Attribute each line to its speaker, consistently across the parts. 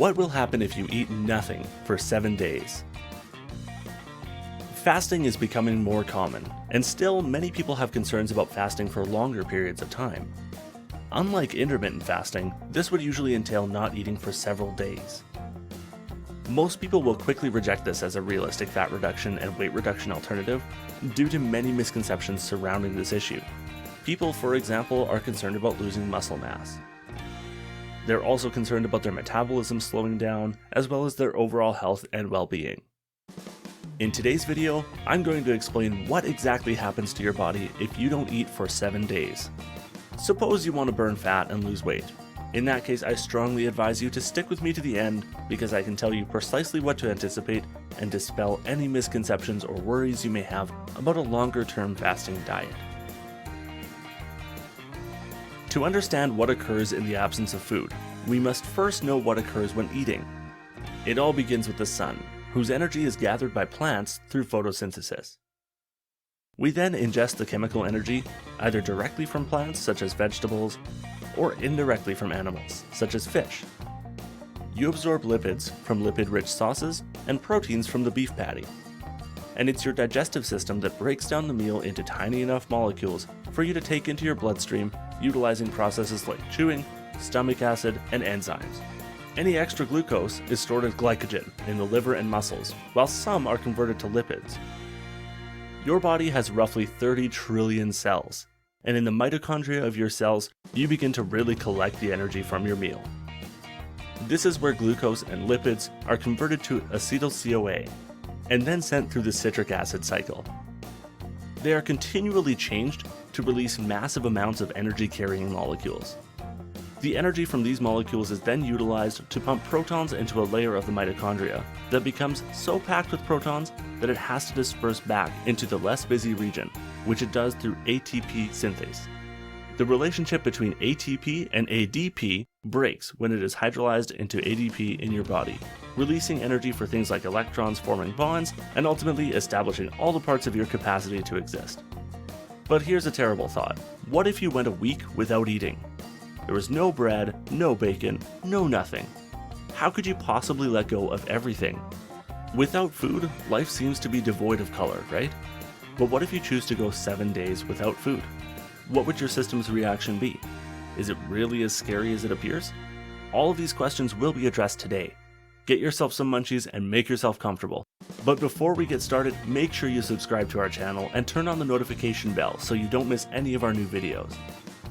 Speaker 1: What will happen if you eat nothing for 7 days? Fasting is becoming more common, and still many people have concerns about fasting for longer periods of time. Unlike intermittent fasting, this would usually entail not eating for several days. Most people will quickly reject this as a realistic fat reduction and weight reduction alternative due to many misconceptions surrounding this issue. People, for example, are concerned about losing muscle mass. They're also concerned about their metabolism slowing down, as well as their overall health and well-being. In today's video, I'm going to explain what exactly happens to your body if you don't eat for 7 days. Suppose you want to burn fat and lose weight. In that case, I strongly advise you to stick with me to the end because I can tell you precisely what to anticipate and dispel any misconceptions or worries you may have about a longer-term fasting diet. To understand what occurs in the absence of food, we must first know what occurs when eating. It all begins with the sun, whose energy is gathered by plants through photosynthesis. We then ingest the chemical energy either directly from plants, such as vegetables, or indirectly from animals, such as fish. You absorb lipids from lipid-rich sauces and proteins from the beef patty. And it's your digestive system that breaks down the meal into tiny enough molecules for you to take into your bloodstream, utilizing processes like chewing, stomach acid, and enzymes. Any extra glucose is stored as glycogen in the liver and muscles, while some are converted to lipids. Your body has roughly 30 trillion cells, and in the mitochondria of your cells, you begin to really collect the energy from your meal. This is where glucose and lipids are converted to acetyl-CoA, and then sent through the citric acid cycle. They are continually changed to release massive amounts of energy-carrying molecules. The energy from these molecules is then utilized to pump protons into a layer of the mitochondria that becomes so packed with protons that it has to disperse back into the less busy region, which it does through ATP synthase. The relationship between ATP and ADP breaks when it is hydrolyzed into ADP in your body, releasing energy for things like electrons forming bonds and ultimately establishing all the parts of your capacity to exist. But here's a terrible thought. What if you went a week without eating? There was no bread, no bacon, no nothing. How could you possibly let go of everything? Without food, life seems to be devoid of color, right? But what if you choose to go 7 days without food? What would your system's reaction be? Is it really as scary as it appears? All of these questions will be addressed today. Get yourself some munchies and make yourself comfortable. But before we get started, make sure you subscribe to our channel and turn on the notification bell so you don't miss any of our new videos.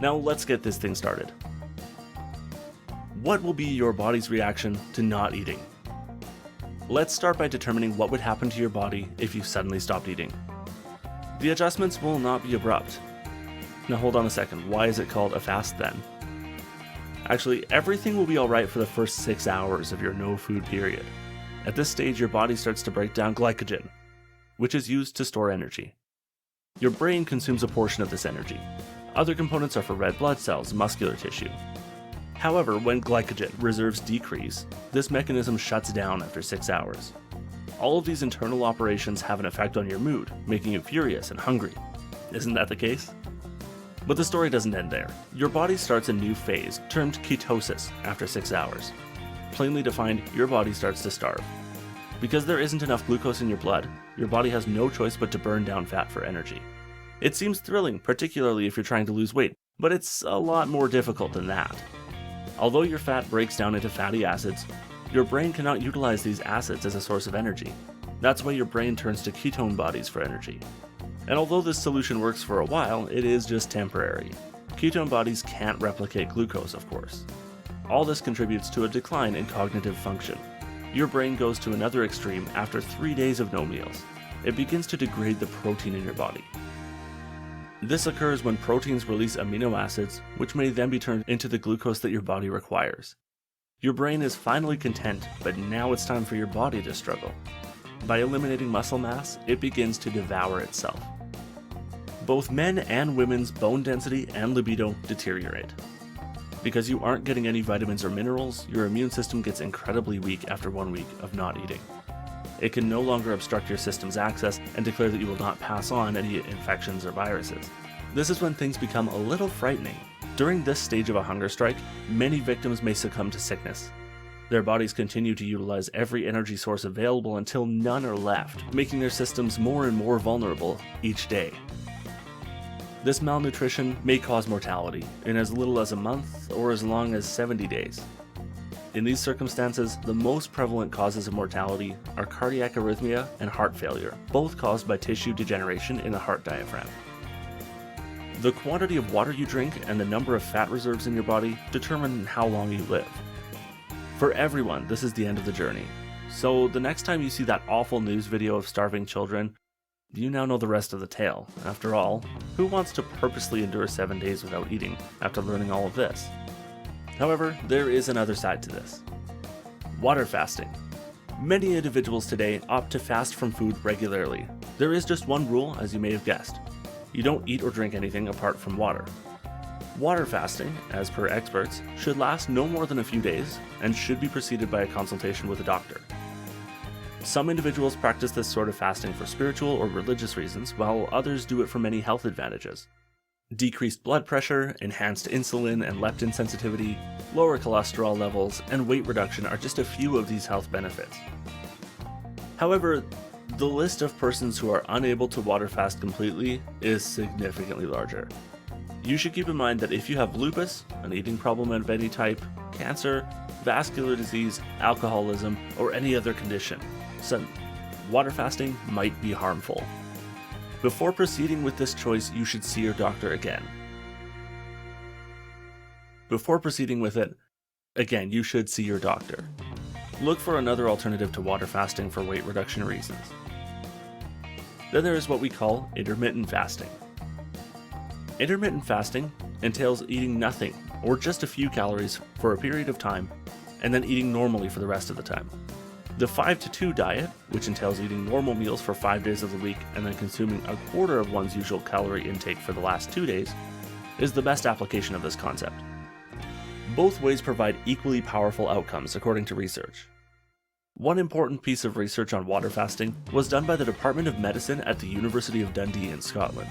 Speaker 1: Now let's get this thing started. What will be your body's reaction to not eating? Let's start by determining what would happen to your body if you suddenly stopped eating. The adjustments will not be abrupt. Now hold on a second, why is it called a fast then? Actually, everything will be alright for the first 6 hours of your no food period. At this stage, your body starts to break down glycogen, which is used to store energy. Your brain consumes a portion of this energy. Other components are for red blood cells and muscular tissue. However, when glycogen reserves decrease, this mechanism shuts down after 6 hours. All of these internal operations have an effect on your mood, making you furious and hungry. Isn't that the case? But the story doesn't end there. Your body starts a new phase, termed ketosis, after 6 hours. Plainly defined, your body starts to starve. Because there isn't enough glucose in your blood, your body has no choice but to burn down fat for energy. It seems thrilling, particularly if you're trying to lose weight, but it's a lot more difficult than that. Although your fat breaks down into fatty acids, your brain cannot utilize these acids as a source of energy. That's why your brain turns to ketone bodies for energy. And although this solution works for a while, it is just temporary. Ketone bodies can't replicate glucose, of course. All this contributes to a decline in cognitive function. Your brain goes to another extreme after 3 days of no meals. It begins to degrade the protein in your body. This occurs when proteins release amino acids, which may then be turned into the glucose that your body requires. Your brain is finally content, but now it's time for your body to struggle. By eliminating muscle mass, it begins to devour itself. Both men and women's bone density and libido deteriorate. Because you aren't getting any vitamins or minerals, your immune system gets incredibly weak after 1 week of not eating. It can no longer obstruct your system's access and declare that you will not pass on any infections or viruses. This is when things become a little frightening. During this stage of a hunger strike, many victims may succumb to sickness. Their bodies continue to utilize every energy source available until none are left, making their systems more and more vulnerable each day. This malnutrition may cause mortality in as little as a month or as long as 70 days. In these circumstances, the most prevalent causes of mortality are cardiac arrhythmia and heart failure, both caused by tissue degeneration in the heart diaphragm. The quantity of water you drink and the number of fat reserves in your body determine how long you live. For everyone, this is the end of the journey. So the next time you see that awful news video of starving children, you now know the rest of the tale. After all, who wants to purposely endure 7 days without eating after learning all of this? However, there is another side to this. Water fasting. Many individuals today opt to fast from food regularly. There is just one rule, as you may have guessed. You don't eat or drink anything apart from water. Water fasting, as per experts, should last no more than a few days and should be preceded by a consultation with a doctor. Some individuals practice this sort of fasting for spiritual or religious reasons, while others do it for many health advantages. Decreased blood pressure, enhanced insulin and leptin sensitivity, lower cholesterol levels, and weight reduction are just a few of these health benefits. However, the list of persons who are unable to water fast completely is significantly larger. You should keep in mind that if you have lupus, an eating problem of any type, cancer, vascular disease, alcoholism, or any other condition, water fasting might be harmful. Before proceeding with this choice, you should see your doctor again. Before proceeding with it, again, you should see your doctor. Look for another alternative to water fasting for weight reduction reasons. Then there is what we call intermittent fasting. Intermittent fasting entails eating nothing or just a few calories for a period of time and then eating normally for the rest of the time. The 5-2 diet, which entails eating normal meals for 5 days of the week and then consuming a quarter of one's usual calorie intake for the last 2 days, is the best application of this concept. Both ways provide equally powerful outcomes according to research. One important piece of research on water fasting was done by the Department of Medicine at the University of Dundee in Scotland.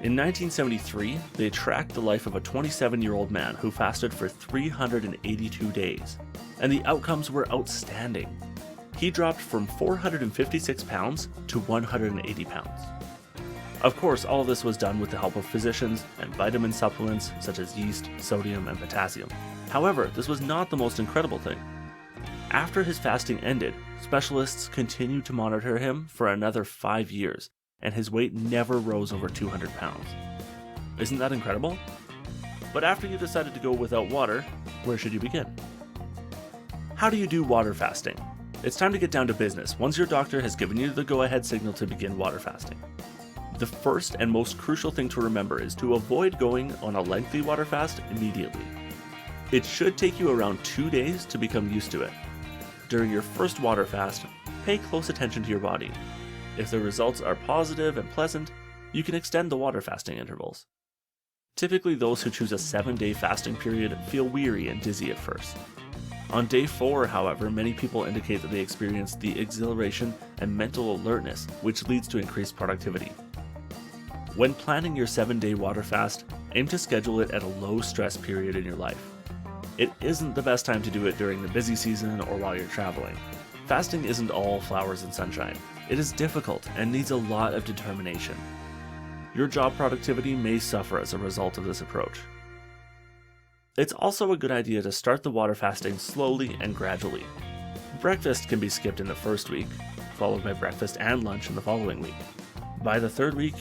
Speaker 1: In 1973, they tracked the life of a 27-year-old man who fasted for 382 days, and the outcomes were outstanding. He dropped from 456 pounds to 180 pounds. Of course, all of this was done with the help of physicians and vitamin supplements such as yeast, sodium, and potassium. However, this was not the most incredible thing. After his fasting ended, specialists continued to monitor him for another 5 years, and his weight never rose over 200 pounds. Isn't that incredible? But after you decided to go without water, where should you begin? How do you do water fasting? It's time to get down to business once your doctor has given you the go-ahead signal to begin water fasting. The first and most crucial thing to remember is to avoid going on a lengthy water fast immediately. It should take you around 2 days to become used to it. During your first water fast, pay close attention to your body. If the results are positive and pleasant, you can extend the water fasting intervals. Typically, those who choose a 7-day fasting period feel weary and dizzy at first. On day 4, however, many people indicate that they experience the exhilaration and mental alertness, which leads to increased productivity. When planning your 7-day water fast, aim to schedule it at a low-stress period in your life. It isn't the best time to do it during the busy season or while you're traveling. Fasting isn't all flowers and sunshine. It is difficult and needs a lot of determination. Your job productivity may suffer as a result of this approach. It's also a good idea to start the water fasting slowly and gradually. Breakfast can be skipped in the first week, followed by breakfast and lunch in the following week. By the 3rd week,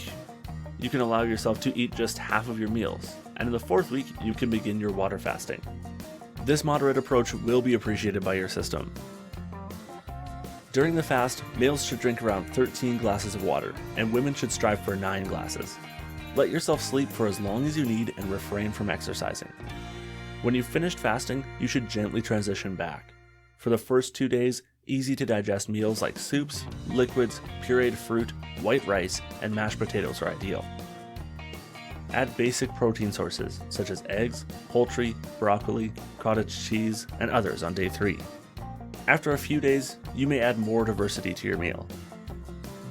Speaker 1: you can allow yourself to eat just half of your meals, and in the 4th week, you can begin your water fasting. This moderate approach will be appreciated by your system. During the fast, males should drink around 13 glasses of water, and women should strive for 9 glasses. Let yourself sleep for as long as you need and refrain from exercising. When you've finished fasting, you should gently transition back. For the first 2 days, easy to digest meals like soups, liquids, pureed fruit, white rice, and mashed potatoes are ideal. Add basic protein sources such as eggs, poultry, broccoli, cottage cheese, and others on day 3. After a few days, you may add more diversity to your meal.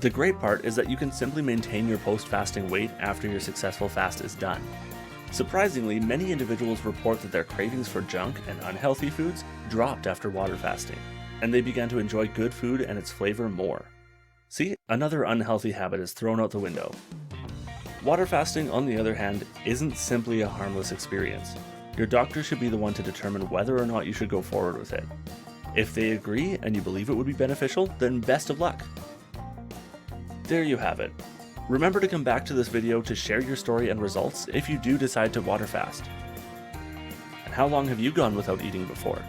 Speaker 1: The great part is that you can simply maintain your post-fasting weight after your successful fast is done. Surprisingly, many individuals report that their cravings for junk and unhealthy foods dropped after water fasting, and they began to enjoy good food and its flavor more. See, another unhealthy habit is thrown out the window. Water fasting, on the other hand, isn't simply a harmless experience. Your doctor should be the one to determine whether or not you should go forward with it. If they agree and you believe it would be beneficial, then best of luck. There you have it. Remember to come back to this video to share your story and results if you do decide to water fast. And how long have you gone without eating before?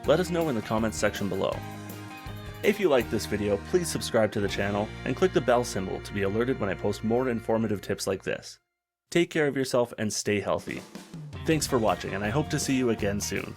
Speaker 1: Let us know in the comments section below. If you liked this video, please subscribe to the channel and click the bell symbol to be alerted when I post more informative tips like this. Take care of yourself and stay healthy. Thanks for watching, and I hope to see you again soon.